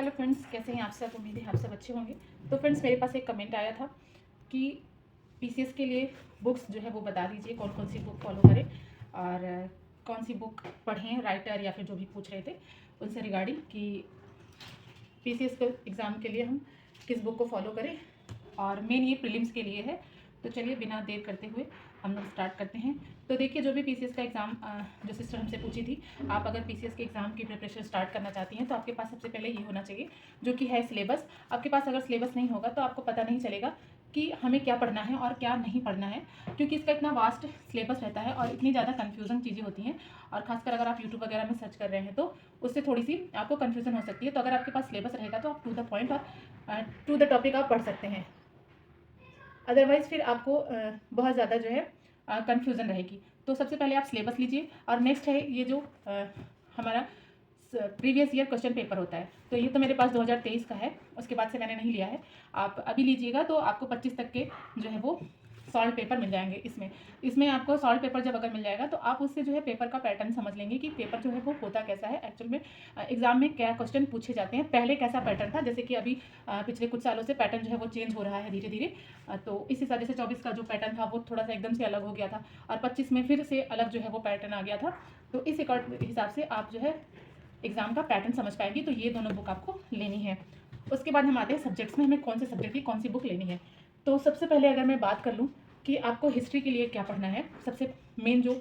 Hello friends, कैसे हैं आप सब। उम्मीद है आप सब अच्छे होंगे। तो फ्रेंड्स, मेरे पास एक कमेंट आया था कि पीसीएस के लिए बुक्स जो है वो बता दीजिए, कौन कौन सी बुक फॉलो करें और कौन सी बुक पढ़ें, राइटर या फिर जो भी पूछ रहे थे उनसे रिगार्डिंग कि पीसीएस के एग्ज़ाम के लिए हम किस बुक को फॉलो करें। और मेन ये प्रीलिम्स के लिए है। तो चलिए बिना देर करते हुए हम लोग स्टार्ट करते हैं। तो देखिए, जो भी पीसीएस का एग्ज़ाम जो सिस्टर हमसे पूछी थी, आप अगर पीसीएस के एग्ज़ाम की प्रिपरेशन स्टार्ट करना चाहती हैं तो आपके पास सबसे पहले ये होना चाहिए जो कि है सिलेबस। आपके पास अगर सिलेबस नहीं होगा तो आपको पता नहीं चलेगा कि हमें क्या पढ़ना है और क्या नहीं पढ़ना है, क्योंकि इसका इतना वास्ट सिलेबस रहता है और इतनी ज़्यादा कन्फ्यूजन चीज़ें होती हैं। और खासकर अगर आप यूट्यूब वगैरह में सर्च कर रहे हैं तो उससे थोड़ी सी आपको कन्फ्यूजन हो सकती है। तो अगर आपके पास सिलेबस रहेगा तो आप टू द पॉइंट और टू द टॉपिक आप पढ़ सकते हैं। अदरवाइज़ फिर आपको बहुत ज़्यादा जो है कन्फ्यूज़न रहेगी। तो सबसे पहले आप सिलेबस लीजिए। और नेक्स्ट है ये जो हमारा प्रीवियस ईयर क्वेश्चन पेपर होता है। तो ये तो मेरे पास 2023 का है, उसके बाद से मैंने नहीं लिया है। आप अभी लीजिएगा तो आपको 25 तक के जो है वो सॉल्व पेपर मिल जाएंगे। इसमें आपको सॉल्व पेपर जब अगर मिल जाएगा तो आप उससे जो है पेपर का पैटर्न समझ लेंगे कि पेपर जो है वो होता कैसा है एक्चुअल में, एग्जाम में क्या क्वेश्चन पूछे जाते हैं। पहले कैसा पैटर्न था, जैसे कि अभी पिछले कुछ सालों से पैटर्न जो है वो चेंज हो रहा है धीरे धीरे। तो इस हिसाब से 24 का जो पैटर्न था वो थोड़ा सा एकदम से अलग हो गया था और 25 में फिर से अलग जो है वो पैटर्न आ गया था। तो इस हिसाब से आप जो है एग्जाम का पैटर्न समझ पाएंगे। तो ये दोनों बुक आपको लेनी है। उसके बाद हम आते हैं सब्जेक्ट्स में, हमें कौन से सब्जेक्ट की कौन सी बुक लेनी है। तो सबसे पहले अगर मैं बात कर लूँ कि आपको हिस्ट्री के लिए क्या पढ़ना है, सबसे मेन जो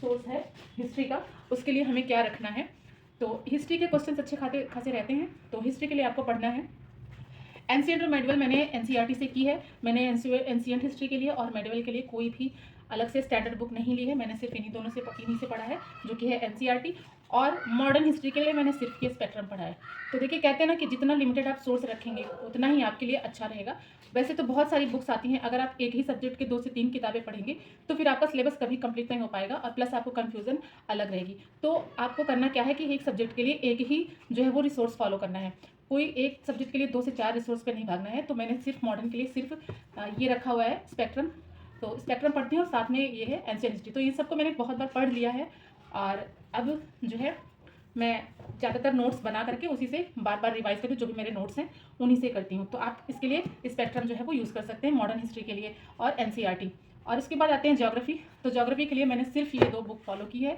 सोर्स है हिस्ट्री का, उसके लिए हमें क्या रखना है। तो हिस्ट्री के क्वेश्चन अच्छे खासे रहते हैं। तो हिस्ट्री के लिए आपको पढ़ना है एंशिएंट और मेडिवल। मैंने एनसीईआरटी से की है। मैंने एंशिएंट हिस्ट्री के लिए और मेडिवल के लिए कोई भी अलग से स्टैंडर्ड बुक नहीं ली है। मैंने सिर्फ इन्हीं से पढ़ा है, जो कि है एनसीईआरटी। और मॉडर्न हिस्ट्री के लिए मैंने सिर्फ ये स्पेक्ट्रम पढ़ा है। तो देखिए, कहते हैं ना कि जितना लिमिटेड आप सोर्स रखेंगे उतना ही आपके लिए अच्छा रहेगा। वैसे तो बहुत सारी बुक्स आती हैं, अगर आप एक ही सब्जेक्ट के 2 से 3 किताबें पढ़ेंगे तो फिर आपका सिलेबस कभी कंप्लीट नहीं हो पाएगा और प्लस आपको कन्फ्यूजन अलग रहेगी। तो आपको करना क्या है कि एक सब्जेक्ट के लिए एक ही जो है वो रिसोर्स फॉलो करना है। कोई एक सब्जेक्ट के लिए 2 से 4 रिसोर्स पे नहीं भागना है। तो मैंने सिर्फ मॉडर्न के लिए सिर्फ ये रखा हुआ है स्पेक्ट्रम। तो स्पेक्ट्रम पढ़ती हूँ और साथ में ये है एंशिएंट हिस्ट्री। तो ये सबको मैंने बहुत बार पढ़ लिया है और अब जो है मैं ज़्यादातर नोट्स बना करके उसी से बार बार रिवाइज करती हूँ। जो भी मेरे नोट्स हैं उन्हीं से करती हूँ। तो आप इसके लिए स्पेक्ट्रम जो है वो यूज़ कर सकते हैं मॉडर्न हिस्ट्री के लिए और एनसीईआरटी। और इसके बाद आते हैं ज्योग्राफी। तो ज्योग्राफी के लिए मैंने सिर्फ ये 2 बुक फॉलो की है,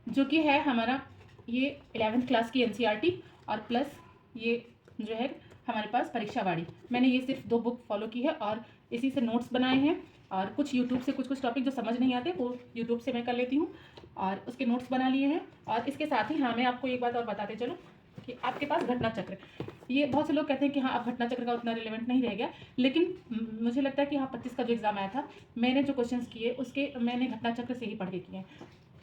जो कि है हमारा ये 11th क्लास की एनसीईआरटी और प्लस ये जो है हमारे पास परीक्षावाड़ी। मैंने ये सिर्फ 2 बुक फॉलो की है और इसी से नोट्स बनाए हैं। और कुछ यूट्यूब से कुछ टॉपिक जो समझ नहीं आते वो यूट्यूब से मैं कर लेती हूँ और उसके नोट्स बना लिए हैं। और इसके साथ ही हाँ, मैं आपको एक बात और बताते चलूँ कि आपके पास घटना चक्र, ये बहुत से लोग कहते हैं कि हाँ अब घटना चक्र का उतना रिलेवेंट नहीं रह गया, लेकिन मुझे लगता है कि हाँ 25 का जो एग्ज़ाम आया था, मैंने जो क्वेश्चंस किए उसके मैंने घटना चक्र से ही पढ़ के किए हैं।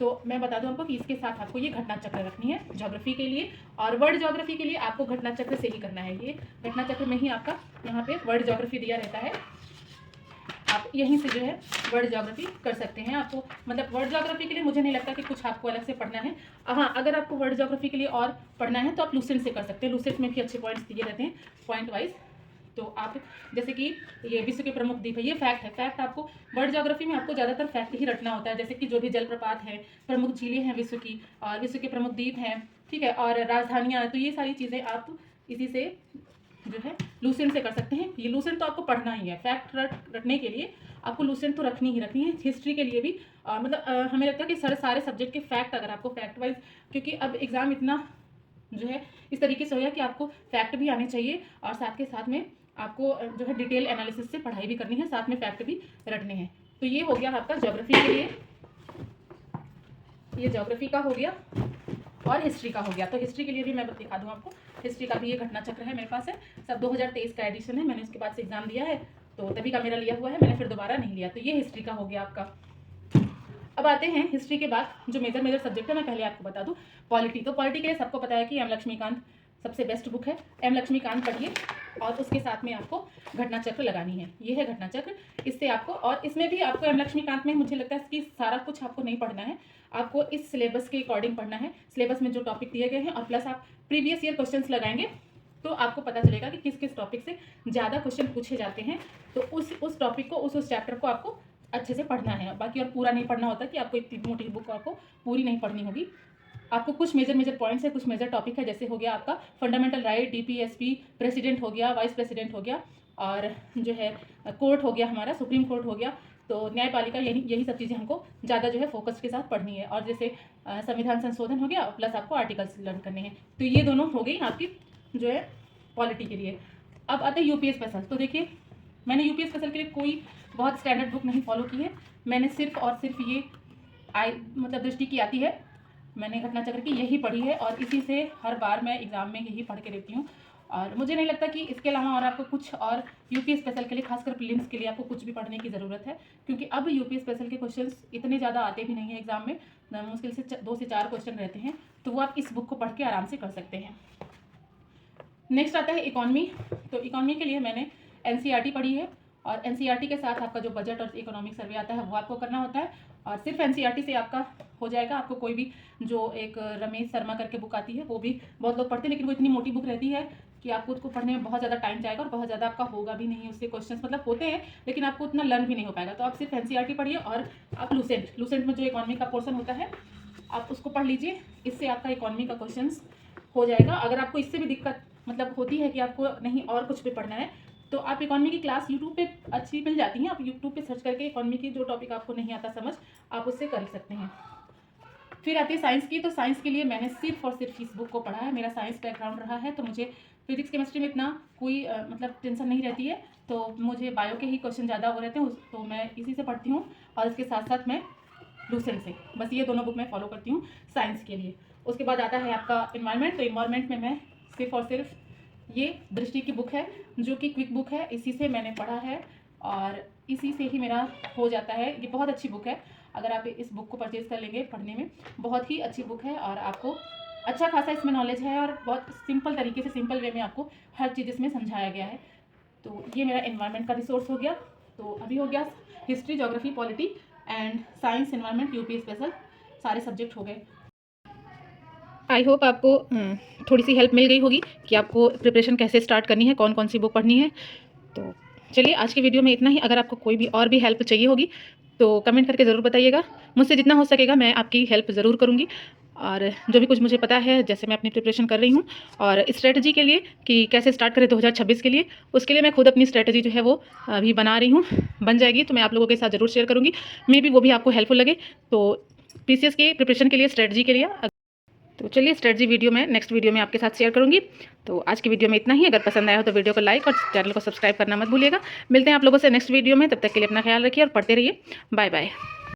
तो मैं बता दूं आपको कि इसके साथ आपको ये घटना चक्र रखनी है ज्योग्राफी के लिए। और वर्ल्ड ज्योग्राफी के लिए आपको घटना चक्र से ही करना है। ये घटना चक्र में ही आपका यहाँ पे वर्ल्ड ज्योग्राफी दिया रहता है। आप यहीं से जो है वर्ल्ड ज्योग्राफी कर सकते हैं। आपको मतलब वर्ल्ड ज्योग्राफी के लिए मुझे नहीं लगता कि कुछ आपको अलग से पढ़ना है। हाँ, अगर आपको वर्ल्ड ज्योग्राफी के लिए और पढ़ना है तो आप लूसेंट से कर सकते हैं। लूसेंट में भी अच्छे पॉइंट्स दिए रहते हैं पॉइंट वाइज। तो आप जैसे कि ये विश्व के प्रमुख द्वीप है, ये फैक्ट है। फैक्ट आपको वर्ल्ड ज्योग्राफी में आपको ज़्यादातर फैक्ट ही रटना होता है, जैसे कि जो भी जलप्रपात है, प्रमुख झीलें हैं विश्व की, और विश्व के प्रमुख द्वीप हैं, ठीक है, और राजधानियाँ। तो ये सारी चीज़ें आप इसी से जो है लूसेंट से कर सकते हैं। ये लूसेंट तो आपको पढ़ना ही है। फैक्ट रटने के लिए आपको लूसेंट तो रखनी ही रखनी है। हिस्ट्री के लिए भी मतलब हमें लगता है कि सारे सब्जेक्ट के फैक्ट अगर आपको फैक्ट वाइज, क्योंकि अब एग्ज़ाम इतना जो है इस तरीके से हो गया कि आपको फैक्ट भी आने चाहिए और साथ के साथ में आपको जो है डिटेल एनालिसिस से पढ़ाई भी करनी है, साथ में फैक्ट भी रटने हैं। तो ये हो गया आपका ज्योग्राफी के लिए, ये ज्योग्राफी का हो गया और हिस्ट्री का हो गया। तो हिस्ट्री के लिए भी मैं दिखा दूँ आपको। हिस्ट्री का भी ये घटना चक्र है मेरे पास है, सब 2023 का एडिशन है। मैंने उसके बाद से एग्जाम दिया है तो तभी का मेरा लिया हुआ है, मैंने फिर दोबारा नहीं लिया। तो ये हिस्ट्री का हो गया आपका। अब आते हैं हिस्ट्री के बाद जो मेजर सब्जेक्ट है, मैं पहले आपको बता दूं पॉलिटी। तो पॉलिटी के लिए सबको पता है कि एम लक्ष्मीकांत सबसे बेस्ट बुक है। एम लक्ष्मीकांत पढ़िए और उसके साथ में आपको घटना चक्र लगानी है। ये है घटना चक्र। इससे आपको, और इसमें भी आपको एम लक्ष्मीकांत में मुझे लगता है कि सारा कुछ आपको नहीं पढ़ना है, आपको इस सिलेबस के अकॉर्डिंग पढ़ना है। सिलेबस में जो टॉपिक दिए गए हैं और प्लस आप प्रीवियस ईयर क्वेश्चन लगाएंगे तो आपको पता चलेगा कि किस किस टॉपिक से ज़्यादा क्वेश्चन पूछे जाते हैं। तो उस टॉपिक को, उस चैप्टर को आपको अच्छे से पढ़ना है। बाकी और पूरा नहीं पढ़ना होता कि आपको इतनी मोटी बुक आपको पूरी नहीं पढ़नी होगी। आपको कुछ मेजर पॉइंट्स है, कुछ मेजर टॉपिक है, जैसे हो गया आपका फंडामेंटल राइट, डीपीएसपी, प्रेसिडेंट हो गया, वाइस प्रेसिडेंट हो गया, और जो है कोर्ट हो गया, हमारा सुप्रीम कोर्ट हो गया, तो न्यायपालिका, यही सब चीज़ें हमको ज़्यादा जो है फोकस के साथ पढ़नी है। और जैसे संविधान संशोधन हो गया, प्लस आपको आर्टिकल्स लर्न करने हैं। तो ये दोनों हो गई आपकी जो है पॉलिटी के लिए। अब आते हैं यूपी स्पेशल। तो देखिए, मैंने यूपी स्पेशल के लिए कोई बहुत स्टैंडर्ड बुक नहीं फॉलो की है। मैंने सिर्फ और सिर्फ ये मतलब दृष्टि की आती है, मैंने घटना चक्र की यही पढ़ी है, और इसी से हर बार मैं एग्ज़ाम में यही पढ़ के देती हूँ। और मुझे नहीं लगता कि इसके अलावा और आपको कुछ और यूपी स्पेशल के लिए, खासकर प्रीलिम्स के लिए, आपको कुछ भी पढ़ने की ज़रूरत है, क्योंकि अब यूपी स्पेशल के क्वेश्चंस इतने ज़्यादा आते भी नहीं हैं एग्ज़ाम में, मुश्किल से 2 से 4 क्वेश्चन रहते हैं, तो वो आप इस बुक को पढ़ के आराम से कर सकते हैं। नेक्स्ट आता है इकॉनमी। तो इकॉनमी के लिए मैंने एनसीईआरटी पढ़ी है, और एनसीईआरटी के साथ आपका जो बजट और इकोनॉमिक सर्वे आता है वो आपको करना होता है, और सिर्फ एनसीईआरटी से आपका हो जाएगा। आपको कोई भी जो एक रमेश शर्मा करके बुक आती है, वो भी बहुत लोग पढ़ते हैं, लेकिन वो इतनी मोटी बुक रहती है कि आपको उसको पढ़ने में बहुत ज़्यादा टाइम जाएगा, और बहुत ज़्यादा आपका होगा भी नहीं उससे क्वेश्चंस, मतलब होते हैं लेकिन आपको उतना लर्न भी नहीं हो पाएगा। तो आप सिर्फ एनसीईआरटी पढ़िए, और आप लूसेंट में जो इकॉनमी का पोर्सन होता है आप उसको पढ़ लीजिए, इससे आपका इकॉनमी का क्वेश्चन हो जाएगा। अगर आपको इससे भी दिक्कत मतलब होती है कि आपको नहीं और कुछ भी पढ़ना है, तो आप इकॉनमी की क्लास यूट्यूब पे अच्छी मिल जाती हैं, आप यूट्यूब पे सर्च करके इकॉनमी की जो टॉपिक आपको नहीं आता समझ, आप उससे कर सकते हैं। फिर आती है साइंस की। तो साइंस के लिए मैंने सिर्फ और सिर्फ इस बुक को पढ़ा है। मेरा साइंस बैकग्राउंड रहा है, तो मुझे फिजिक्स केमिस्ट्री में इतना कोई मतलब टेंशन नहीं रहती है, तो मुझे बायो के ही क्वेश्चन ज़्यादा वो रहते हैं, तो मैं इसी से पढ़ती हूँ, और इसके साथ साथ मैं लूसेंट से, बस ये दोनों बुक मैं फॉलो करती हूँ साइंस के लिए। उसके बाद आता है आपका इन्वायरमेंट। तो इन्वायरमेंट में मैं सिर्फ और सिर्फ ये दृष्टि की बुक है, जो कि क्विक बुक है, इसी से मैंने पढ़ा है, और इसी से ही मेरा हो जाता है। ये बहुत अच्छी बुक है, अगर आप इस बुक को परचेज़ कर लेंगे, पढ़ने में बहुत ही अच्छी बुक है, और आपको अच्छा खासा इसमें नॉलेज है, और बहुत सिंपल तरीके से, सिंपल वे में आपको हर चीज़ इसमें समझाया गया है। तो ये मेरा इन्वायरमेंट का रिसोर्स हो गया। तो अभी हो गया history, geography, polity and science, environment, UP special, सारे सब्जेक्ट हो गए। आई होप आपको थोड़ी सी हेल्प मिल गई होगी कि आपको प्रिपरेशन कैसे स्टार्ट करनी है, कौन कौन सी बुक पढ़नी है। तो चलिए, आज की वीडियो में इतना ही। अगर आपको कोई भी और भी हेल्प चाहिए होगी तो कमेंट करके ज़रूर बताइएगा। मुझसे जितना हो सकेगा मैं आपकी हेल्प ज़रूर करूँगी, और जो भी कुछ मुझे पता है, जैसे मैं अपनी प्रिपरेशन कर रही हूँ, और स्ट्रेटजी के लिए कि कैसे स्टार्ट करें 2026 के लिए, उसके लिए मैं खुद अपनी स्ट्रेटजी जो है वो अभी बना रही हूँ। बन जाएगी तो मैं आप लोगों के साथ ज़रूर शेयर करूँगी, मे बी वो भी आपको हेल्पफुल लगे। तो पीसीएस के प्रिपरेशन के लिए, स्ट्रेटजी के लिए, तो चलिए स्ट्रेटजी वीडियो में नेक्स्ट वीडियो में आपके साथ शेयर करूंगी। तो आज की वीडियो में इतना ही। अगर पसंद आया हो तो वीडियो को लाइक और चैनल को सब्सक्राइब करना मत भूलिएगा। मिलते हैं आप लोगों से नेक्स्ट वीडियो में, तब तक के लिए अपना ख्याल रखिए और पढ़ते रहिए। Bye bye.